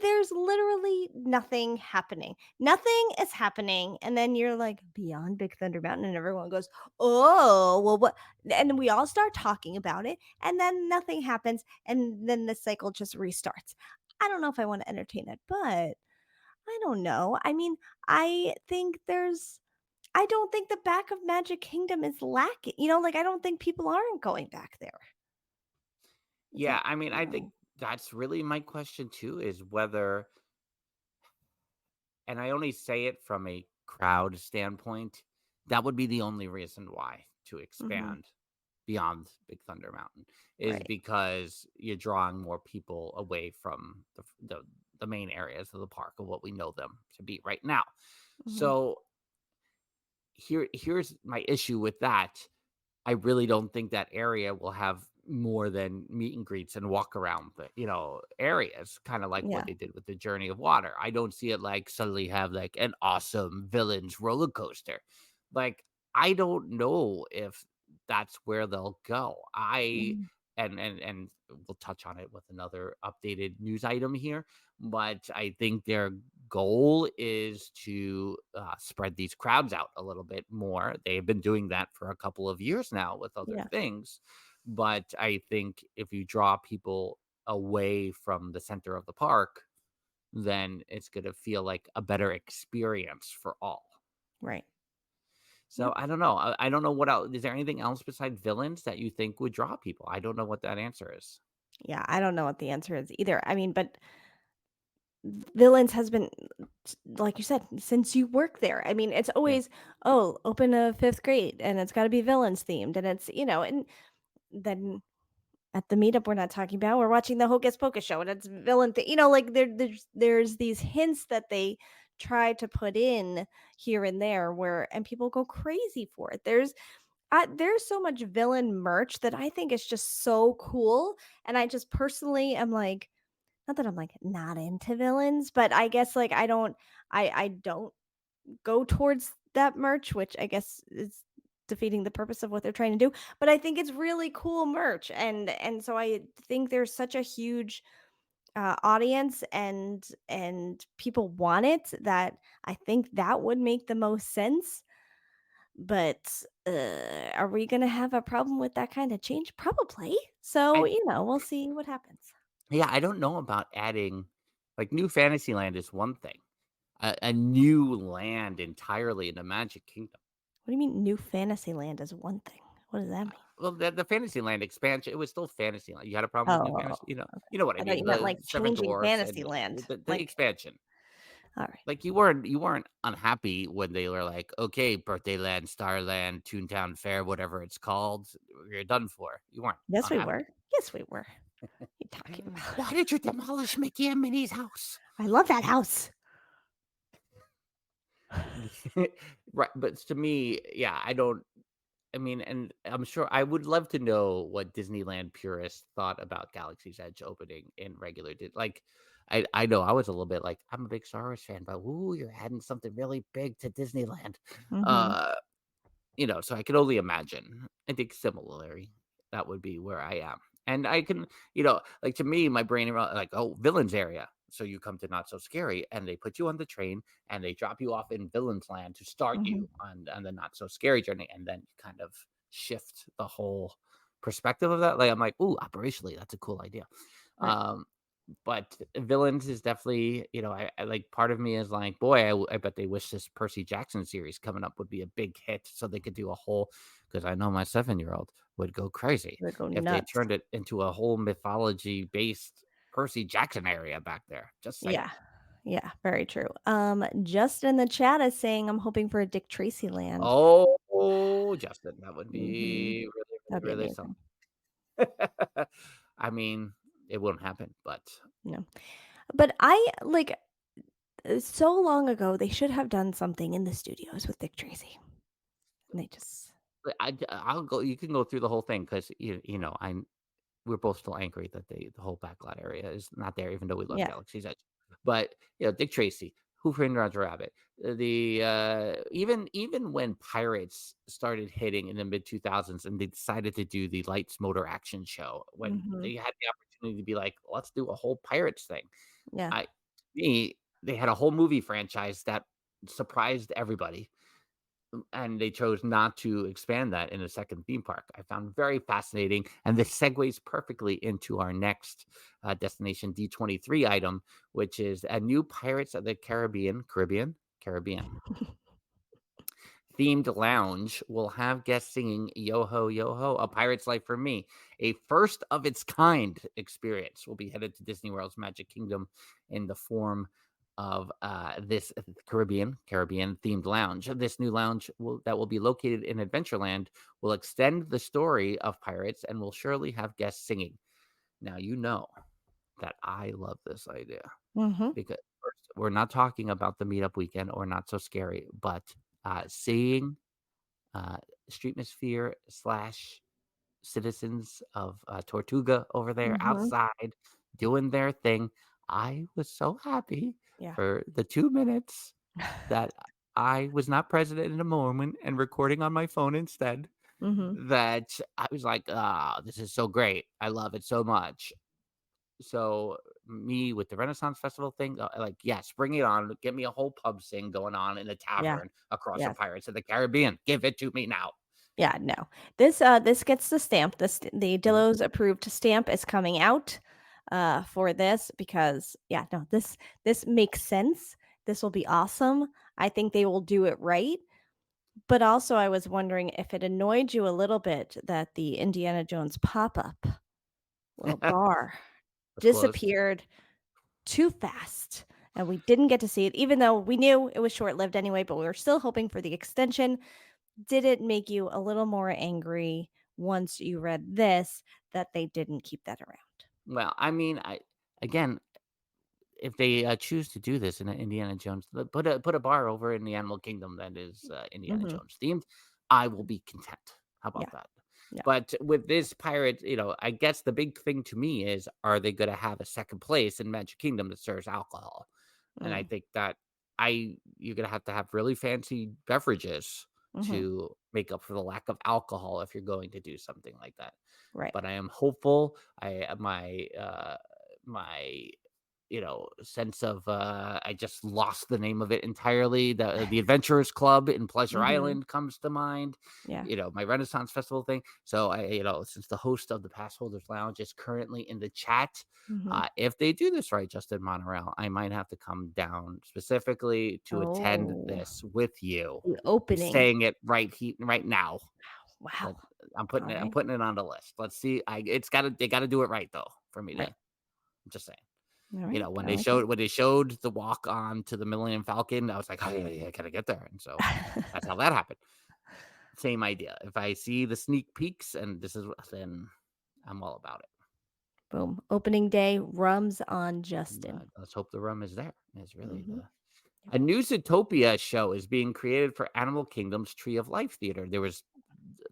There's literally nothing happening. Nothing is happening. And then you're like, beyond Big Thunder Mountain, and everyone goes, oh, well, what? And we all start talking about it, and then nothing happens. And then the cycle just restarts. I don't know if I want to entertain it, but I don't know. I mean, I think I don't think the back of Magic Kingdom is lacking. Like I don't think people aren't going back there. Yeah, I mean, I think that's really my question too, is whether, and I only say it from a crowd standpoint, that would be the only reason why to expand beyond Big Thunder Mountain is Right. because you're drawing more people away from the main areas of the park of what we know them to be right now. So here's my issue with that. I really don't think that area will have more than meet and greets and walk around the areas, kind of like Yeah. what they did with the Journey of Water. I don't see it like suddenly have like an awesome villains roller coaster. Like I don't know if that's where they'll go. Mhm. And we'll touch on it with another updated news item here, but I think their goal is to spread these crowds out a little bit more. They've been doing that for a couple of years now with other Yeah. things, but I think if you draw people away from the center of the park, then it's going to feel like a better experience for all. Right. So Yep. I don't know. I don't know what else. Is there anything else besides villains that you think would draw people? I don't know what that answer is. Yeah. I don't know what the answer is either. I mean, but villains has been, like you said, since you work there. I mean, it's always, open a fifth grade and it's got to be villains themed. And it's, and then at the meetup we're not talking about, we're watching the Hocus Pocus show and it's villain like there's these hints that they try to put in here and there and people go crazy for it. There's so much villain merch that I think is just so cool, and I just personally am like, not that I'm like not into villains, but I guess like I don't go towards that merch, which I guess is defeating the purpose of what they're trying to do. But I think it's really cool merch, and so I think there's such a huge audience and people want it that I think that would make the most sense. But are we gonna have a problem with that kind of change? Probably. So I we'll see what happens. Yeah, I don't know about adding like New Fantasyland is one thing. A new land entirely in the Magic Kingdom. What do you mean new Fantasyland is one thing? What does that mean? Well, the Fantasyland expansion, it was still Fantasyland. You had a problem with New Oh, Fantasy, you know what I I thought mean? you meant The like Seven changing Dwarfs and Fantasyland. the expansion. All right. Like you weren't unhappy when they were like, okay, Birthday Land, Starland, Toontown Fair, whatever it's called, you're done for. You weren't Yes, we unhappy. were. Yes, we were. What are you talking about? Why did you demolish Mickey and Minnie's house? I love that house. Right, but to me, yeah, I mean, and I'm sure I would love to know what Disneyland purists thought about Galaxy's Edge opening in regular. Like, I know I was a little bit like I'm a big Star Wars fan, but ooh, you're adding something really big to Disneyland. Mm-hmm. Uh, so I can only imagine. I think similarly, that would be where I am, and I can, like to me, my brain like, oh, villains area. So you come to Not So Scary, and they put you on the train, and they drop you off in Villains Land to start Mm-hmm. you on the Not So Scary journey, and then you kind of shift the whole perspective of that. Like I'm like, ooh, operationally, that's a cool idea. Right. But villains is definitely, I like part of me is like, boy, I bet they wish this Percy Jackson series coming up would be a big hit so they could do a whole, because I know my 7-year-old would go crazy Would go if they nuts. turned it into a whole mythology based Percy Jackson area back there. Just saying. Yeah. Yeah, very true. Justin in the chat is saying I'm hoping for a Dick Tracy land. Oh, Justin, that would Hmm. be really, That'd be really, really something. amazing. I mean, it wouldn't happen, but No. But I like so long ago they should have done something in the studios with Dick Tracy. And they just I'll go. You can go through the whole thing because we're both still angry that the whole backlot area is not there, even though we love yeah. Galaxy's Edge. But Dick Tracy, Who Framed Roger Rabbit, even when Pirates started hitting in the mid 2000s, and they decided to do the Lights Motor Action Show, when Hmm. they had the opportunity to be like, let's do a whole Pirates thing. Yeah. To me, they had a whole movie franchise that surprised everybody, and they chose not to expand that in a second theme park. I found very fascinating, and this segues perfectly into our next Destination D23 item, which is a new Pirates of the Caribbean themed lounge will have guests singing "Yo Ho, Yo Ho, A Pirate's Life for Me." A first of its kind experience will be headed to Disney World's Magic Kingdom in the form of this Caribbean themed lounge. This new lounge that will be located in Adventureland will extend the story of pirates and will surely have guests singing. Now, you know that I love this idea Hmm. because first, we're not talking about the meetup weekend or Not So Scary, but seeing uh, Streetmosphere slash citizens of Tortuga over there Hmm. outside doing their thing. I was so happy Yeah. for the 2 minutes that I was not present in the moment and recording on my phone instead. Hmm. That I was like, ah, this is so great. I love it so much. So me with the Renaissance Festival thing, like, yes, bring it on. Get me a whole pub sing going on in a Yeah. tavern across the Yes. Pirates of the Caribbean. Give it to me now. Yeah, no. This gets the stamp. The Mhm. Dillo's approved stamp is coming out for this because yeah, no, this makes sense. This will be awesome. I think they will do it right. But also I was wondering if it annoyed you a little bit that the Indiana Jones pop-up little bar Was closed. disappeared too fast and we didn't get to see it even though we knew it was short-lived anyway, but we were still hoping for the extension. Did it make you a little more angry once you read this that they didn't keep that around? Well, I mean, again, if they choose to do this in an Indiana Jones, put a bar over in the Animal Kingdom that is Indiana Mhm. Jones themed, I will be content. How about Yeah, that? yeah. But with this pirate, I guess the big thing to me is, are they going to have a second place in Magic Kingdom that serves alcohol? And I Mm, think that you're going to have really fancy beverages mhm. to make up for the lack of alcohol if you're going to do something like that. Right. But I am hopeful. My sense of I just lost the name of it entirely. The Adventurers Club in Pleasure Mhm. Island comes to mind. Yeah. My Renaissance Festival thing. So since the host of the Pass Holders Lounge is currently in the chat, Mhm. if they do this right, Justin Monorail, I might have to come down specifically to attend Oh, this with you. the I'm opening. saying it right now. Wow. That I'm putting All it. I'm right. putting it on the list. Let's see. They got to do it right though for me to. Right. I'm just saying. All right. When I they like it. showed the walk on to the Millennium Falcon, I was like, oh yeah, I gotta get there. And so that's how that happened. Same idea. If I see the sneak peeks and then I'm all about it. Boom. Opening day, rums on Justin. Let's hope the rum is there. It's really Mhm. a new Zootopia show is being created for Animal Kingdom's Tree of Life Theater. There was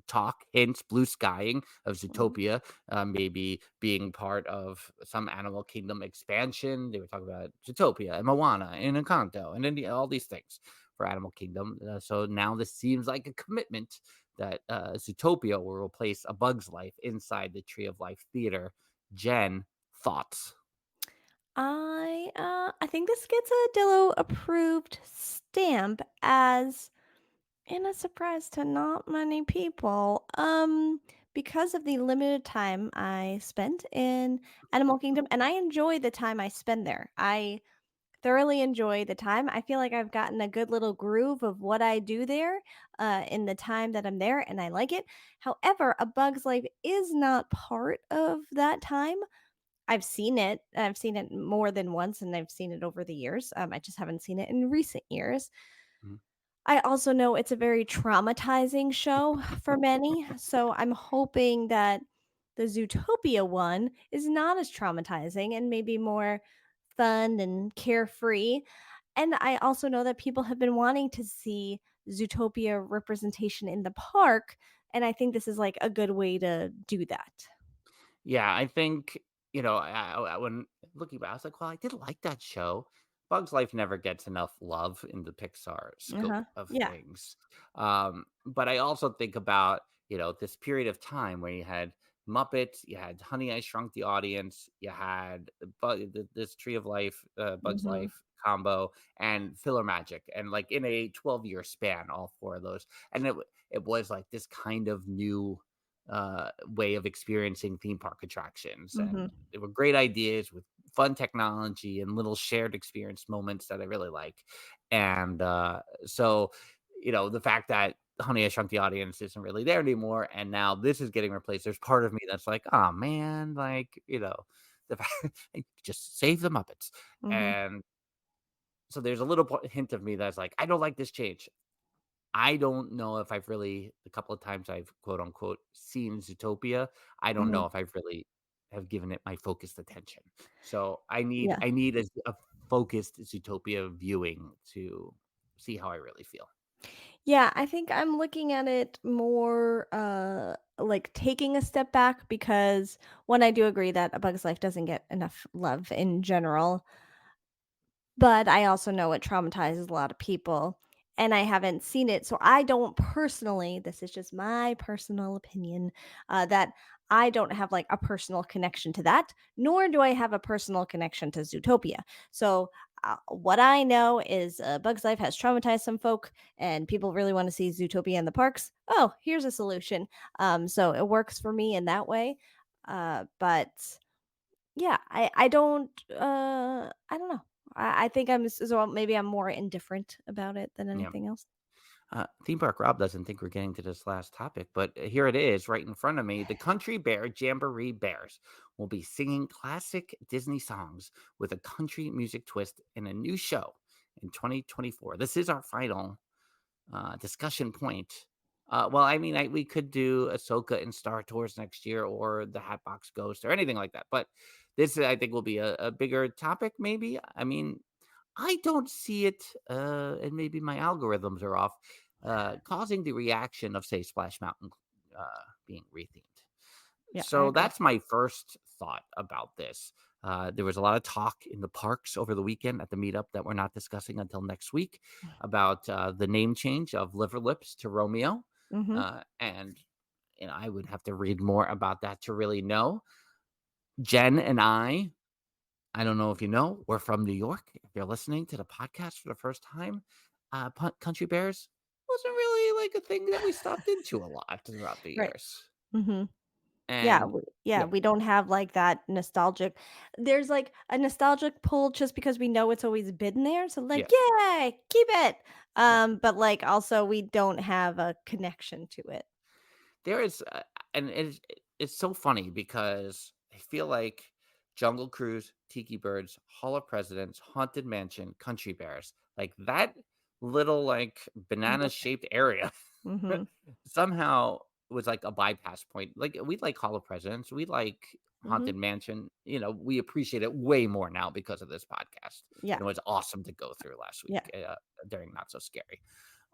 talk, hints, blue skying of Mhm. Zootopia, maybe being part of some Animal Kingdom expansion. They were talking about Zootopia and Moana and Encanto and India, all these things for Animal Kingdom. So now this seems like a commitment that Zootopia will replace A Bug's Life inside the Tree of Life Theater. Jen, thoughts? I think this gets a Dillo approved stamp as in a surprise to not many people. because of the limited time I spent in Animal Kingdom, and I enjoy the time I spend there. I thoroughly enjoy the time. I feel like I've gotten a good little groove of what I do there in the time that I'm there, and I like it. However, A Bug's Life is not part of that time. I've seen it. I've seen it more than once, and I've seen it over the years. I just haven't seen it in recent years. Mhm. I also know it's a very traumatizing show for many, so I'm hoping that the Zootopia one is not as traumatizing and maybe more fun and carefree. And I also know that people have been wanting to see Zootopia representation in the park, and I think this is like a good way to do that. Yeah, I think, when looking back, I was like, well, I did like that show. Bug's Life never gets enough love in the Pixar Uh-huh. scope of Yeah. things. But I also think about, this period of time where you had Muppets, you had Honey, I Shrunk the Audience, you had this Tree of Life, Bug's Mhm. Life combo, and Filler Magic. And like in a 12-year span, all four of those. And it was like this kind of new way of experiencing theme park attractions. And Mhm. they were great ideas with fun technology and little shared experience moments that I really like. And so, the fact that Honey, I Shrunk the Audience isn't really there anymore, and now this is getting replaced. There's part of me that's like, oh man, like, the just save the Muppets. Mhm. And so there's a little hint of me that's like, I don't like this change. I don't know if I've really the couple of times I've quote unquote seen Zootopia, I don't Mhm. know if I've really have given it my focused attention. So I need Yeah. I need a focused Zootopia viewing to see how I really feel. Yeah, I think I'm looking at it more like taking a step back because one, I do agree that A Bug's Life doesn't get enough love in general. But I also know it traumatizes a lot of people, and I haven't seen it, so I don't personally, this is just my personal opinion, that I don't have, like, a personal connection to that, nor do I have a personal connection to Zootopia. So, what I know is, Bug's Life has traumatized some folk, and people really wanna see Zootopia in the parks. Oh, here's a solution. So it works for me in that way, but yeah, I don't know. I think so maybe I'm more indifferent about it than Yeah. anything else. Theme Park Rob doesn't think we're getting to this last topic, but here it is right in front of me. The Country Bear Jamboree Bears will be singing classic Disney songs with a country music twist in a new show in 2024. This is our final discussion point. Well, I mean, we could do Ahsoka and Star Tours next year, or the Hatbox Ghost, or anything like that. But this, I think, will be a bigger topic. Maybe. I mean, I don't see it, and maybe my algorithms are off, causing the reaction of, say, Splash Mountain being rethemed. Yeah, I So agree. that's my first thought about this. There was a lot of talk in the parks over the weekend at the meetup that we're not discussing until next week about the name change of Liver Lips to Romeo. Mhm. And I would have to read more about that to really know. Jen and I don't know if you know, we're from New York. If you're listening to the podcast for the first time, Country Bears wasn't really like a thing that we stopped into a lot throughout the Right. years. Mhm. Yeah, And yeah, yeah, we don't have, like, that nostalgic there's, like, a nostalgic pull just because we know it's always been there, so, yeah, like, "Yay, keep it!" yeah. But, like, also we don't have a connection to it. There is, and it's so funny because I feel like Jungle Cruise, Tiki Birds, Hall of Presidents, Haunted Mansion, Country Bears, like that little like banana But shaped area mhm, somehow was like a bypass point. Like we like Hall of Presidents, we like mhm. Haunted Mansion. We appreciate it way more now because of this podcast. Yeah, And it was awesome to go through last yeah. week during Not So Scary.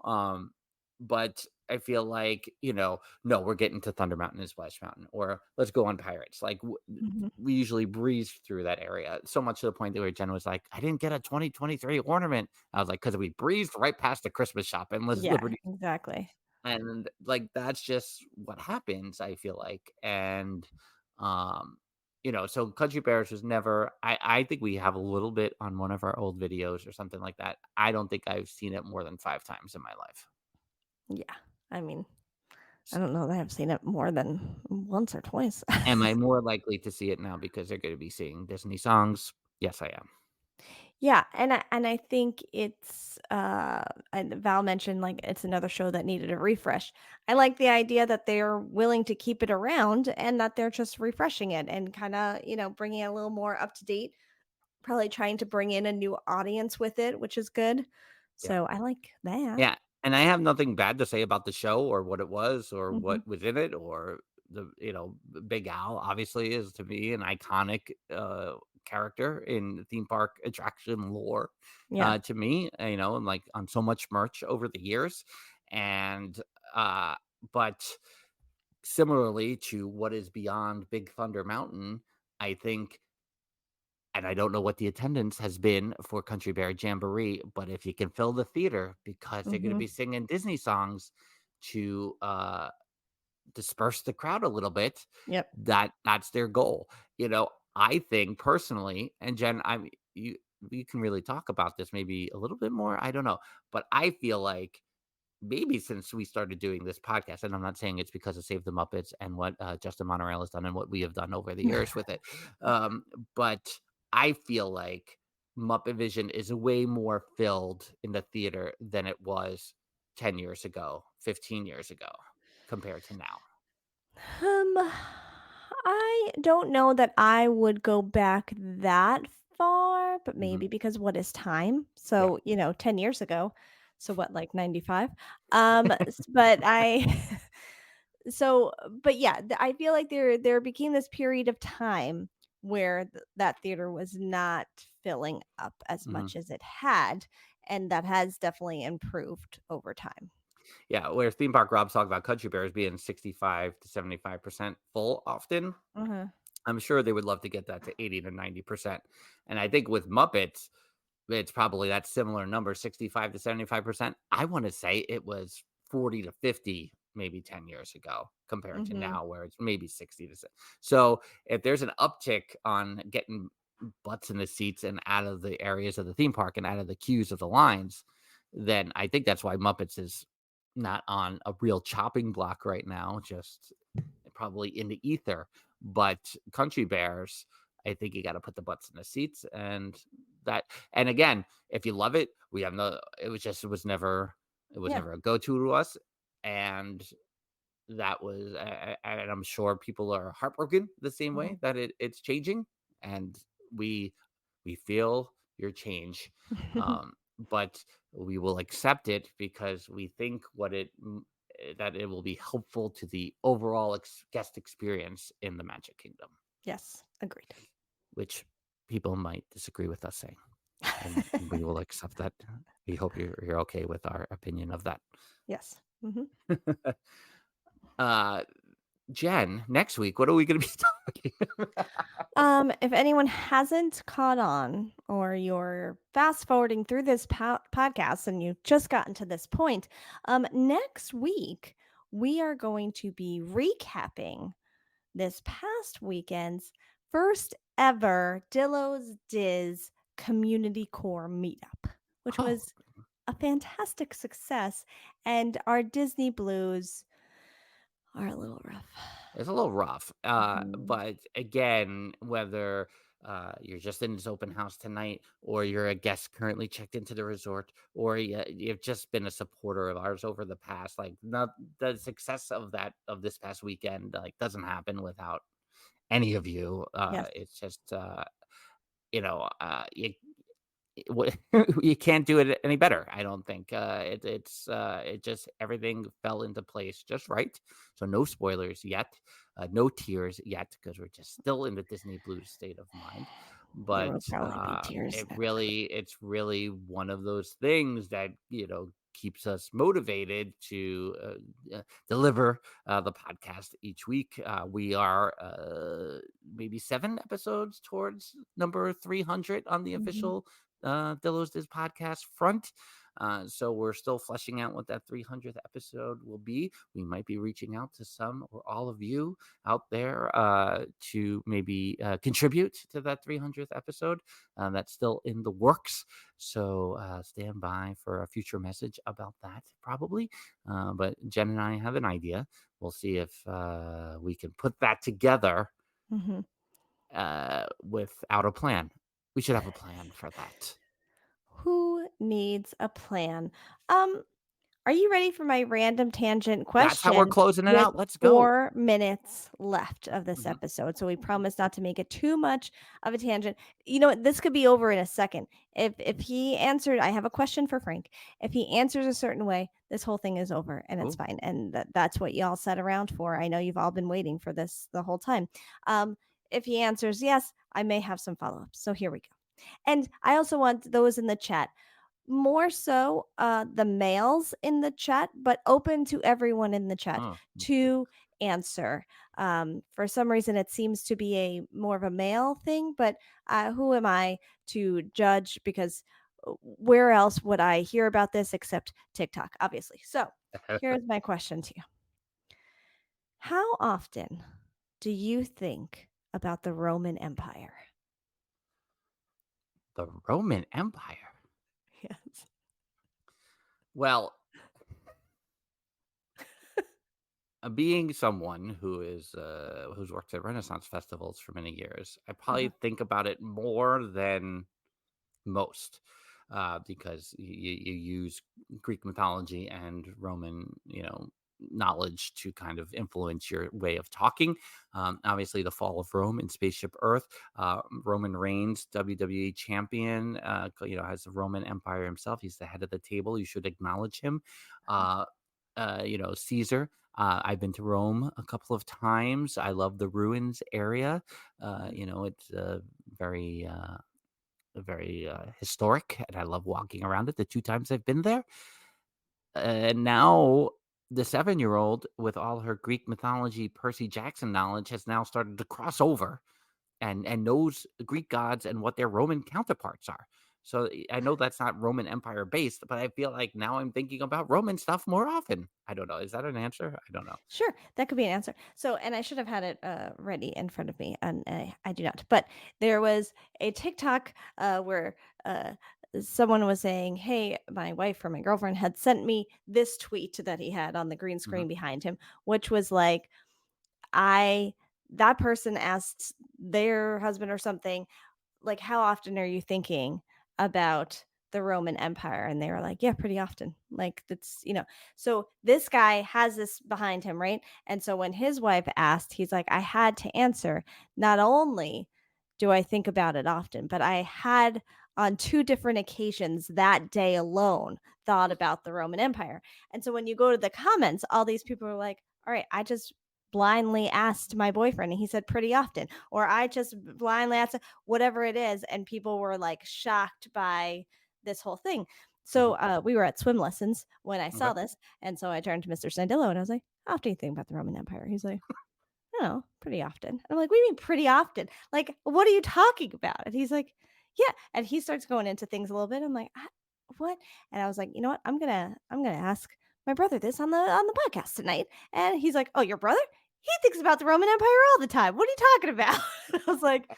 Um, but I feel like, no, we're getting to Thunder Mountain and Splash Mountain, or let's go on Pirates. Like Mhm. we usually breeze through that area so much to the point that where Jen was like, I didn't get a 2023 ornament. I was like, because we breezed right past the Christmas shop in Yeah, Liberty. exactly. And like that's just what happens, I feel like. And um, so Country Bears was never I think we have a little bit on one of our old videos or something like that. I don't think I've seen it more than 5 times in my life. Yeah. I mean, I don't know that I've seen it more than once or twice. Am I more likely to see it now because they're going to be singing Disney songs? Yes, I am. Yeah, and I think it's and Val mentioned like it's another show that needed a refresh. I like the idea that they're willing to keep it around and that they're just refreshing it and kind of, bringing it a little more up to date, probably trying to bring in a new audience with it, which is good. Yeah. So I like that. Yeah, and I have nothing bad to say about the show or what it was or Hmm. what was in it or Big Al obviously is to me an iconic character in theme park attraction lore. Yeah. To me, and like on so much merch over the years, and uh, but similarly to what is beyond Big Thunder Mountain, I think. And I don't know what the attendance has been for Country Bear Jamboree, but if you can fill the theater because they're going to Hmm. be singing Disney songs to disperse the crowd a little bit, Yep. that's their goal. I think personally, and Jen, you can really talk about this maybe a little bit more. I don't know, but I feel like maybe since we started doing this podcast, and I'm not saying it's because of Save the Muppets and what Justin Monorail has done and what we have done over the years with it, but I feel like Muppet Vision is way more filled in the theater than it was 10 years ago, 15 years ago, compared to now. Um, I don't know that I would go back that far, but Mhm. maybe because what is time? Yeah. So, 10 years ago. So what, like 95? But so, but yeah, I feel like there became this period of time where that theater was not filling up as Mhm. much as it had, and that has definitely improved over time. Yeah. Where Theme Park Rob's talking about Country Bears being 65 to 75% full often. Mhm. I'm sure they would love to get that to 80 to 90%. And I think with Muppets, it's probably that similar number, 65 to 75%. I want to say it was 40 to 50 maybe 10 years ago compared to Mhm. now where it's maybe 60 to 70. So if there's an uptick on getting butts in the seats and out of the areas of the theme park and out of the queues of the lines, then I think that's why Muppets is not on a real chopping block right now, just probably in the ether. But Country Bears, I think you got to put the butts in the seats, and that. And again, if you love it, we have no. It was never Yeah. a go to us, and that was. And I'm sure people are heartbroken the same way Mhm. that it's changing, and we we feel your change. But we will accept it because we think that it will be helpful to the overall guest experience in the Magic Kingdom, Yes, agreed. which people might disagree with us saying, and we will accept that. We hope you're okay with our opinion of that. Yes. Mhm. uh, Jen, next week, what are we going to be talking about? If anyone hasn't caught on or you're fast forwarding through this podcast and you've just gotten to this point, next week we are going to be recapping this past weekend's first ever Dillo's Diz Community Core meetup, which Oh, was a fantastic success. And our Disney Blues are a little rough. it's a little rough. Mhm. But again, whether you're just in this open house tonight, or you're a guest currently checked into the resort, or you've just been a supporter of ours over the past, like not the success of this past weekend, like doesn't happen without any of you. Yes. It's just you you can't do it any better. I don't think it just everything fell into place just right. So no spoilers yet, no tears yet because we're just still in the Disney Blues state of mind. There But will probably be tears next time. it's really one of those things that keeps us motivated to deliver the podcast each week. We are maybe 7 episodes towards number 300 on the Mhm. official Dillo's Diz podcast front. So we're still fleshing out what that 300th episode will be. We might be reaching out to some or all of you out there to maybe contribute to that 300th episode. That's still in the works. So stand by for a future message about that, probably. But Jen and I have an idea. We'll see if we can put that together Mm-hmm. without a plan. We should have a plan for that. Who needs a plan? Are you ready for my random tangent That's how we're question? closing it With out. Let's go. 4 minutes left of this Mhm. episode, so we promise not to make it too much of a tangent. You know what? This could be over in a second. If he answered, I have a question for Frank. If he answers a certain way, this whole thing is over, and it's Cool. fine. And that's what y'all sat around for. I know you've all been waiting for this the whole time. If he answers yes, I may have some follow ups. So here we go. And I also want those in the chat, more so the males in the chat, but open to everyone in the chat Oh, to answer. For some reason, it seems to be a more of a male thing, but who am I to judge? Because where else would I hear about this except TikTok, obviously? So here's my question to you: how often do you think about the Roman Empire? the Roman Empire. Yes. Well, being someone who's worked at Renaissance festivals for many years, I probably think about it more than most, because you use Greek mythology and Roman, knowledge to kind of influence your way of talking. Obviously, the fall of Rome and Spaceship Earth. Roman Reigns, WWE champion, has the Roman Empire himself. He's the head of the table. You should acknowledge him. Caesar. I've been to Rome a couple of times. I love the ruins area. It's very historic, and I love walking around it the 2 times I've been there. And now the 7-year-old, with all her Greek mythology, Percy Jackson knowledge, has now started to cross over and knows the Greek gods and what their Roman counterparts are. So I know that's not Roman Empire based, but I feel like now I'm thinking about Roman stuff more often. I don't know. Is that an answer? I don't know. Sure, that could be an answer. So, and I should have had it ready in front of me, and I do not. But there was a TikTok where someone was saying, "Hey, my wife or my girlfriend had sent me this tweet that he had on the green screen behind him, which was like, that person asked their husband or something, like, how often are you thinking about the Roman Empire?" And they were like, yeah, pretty often. Like, that's. So this guy has this behind him, right? And so when his wife asked, he's like, I had to answer. Not only do I think about it often, but I had on 2 different occasions that day alone thought about the Roman Empire. And so when you go to the comments, all these people are like, all right, I just blindly asked my boyfriend and he said pretty often, or I just blindly asked, whatever it is. And people were like shocked by this whole thing. So we were at swim lessons when I saw Okay. this. And so I turned to Mr. Sandillo and I was like, how often do you think about the Roman Empire? He's like, I don't know, pretty often. And I'm like, what do you mean pretty often? Like, what are you talking about? And he's like, yeah. And he starts going into things a little bit. I'm like, what? And I was like, you know what? I'm gonna ask my brother this on the podcast tonight. And he's like, oh, your brother? He thinks about the Roman Empire all the time. What are you talking about? I was like,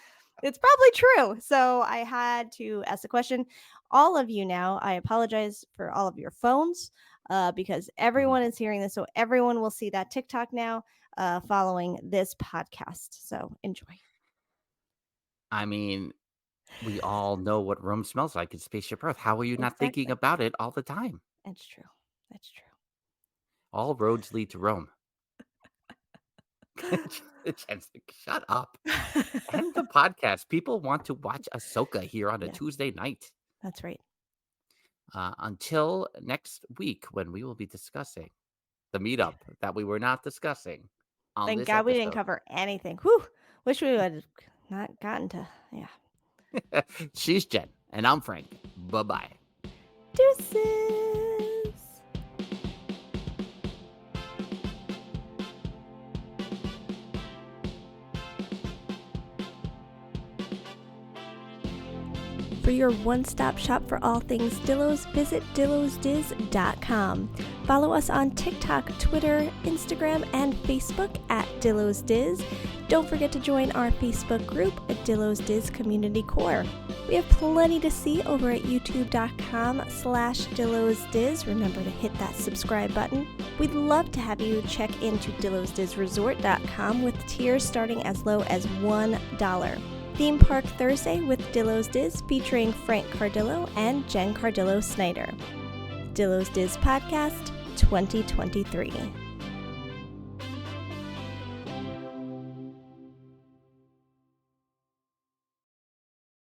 it's probably true. So I had to ask the question. All of you now, I apologize for all of your phones because everyone is hearing this. So everyone will see that TikTok now following this podcast. So enjoy. I mean, we all know what Rome smells like in Spaceship Earth. How are you not thinking Exactly. about it all the time? That's true. That's true. All roads lead to Rome. Jen's like, shut up. End the podcast. People want to watch Ahsoka here on a Yes. Tuesday night. That's right. Until next week, when we will be discussing the meetup that we were not discussing on Thank this God we didn't episode. cover anything. Whew. Wish we would have not gotten to. Yeah. She's Jen, and I'm Frank. Bye-bye. Deuces. For your one-stop shop for all things Dillos, visit DillosDiz.com. Follow us on TikTok, Twitter, Instagram, and Facebook at DillosDiz. Don't forget to join our Facebook group at Dillos Diz Community Core. We have plenty to see over at youtube.com/DillosDiz. Remember to hit that subscribe button. We'd love to have you check into DillosDizResort.com with tiers starting as low as $1. Theme Park Thursday with Dillos Diz featuring Frank Cardillo and Jen Cardillo Snyder. Dillos Diz Podcast 2023.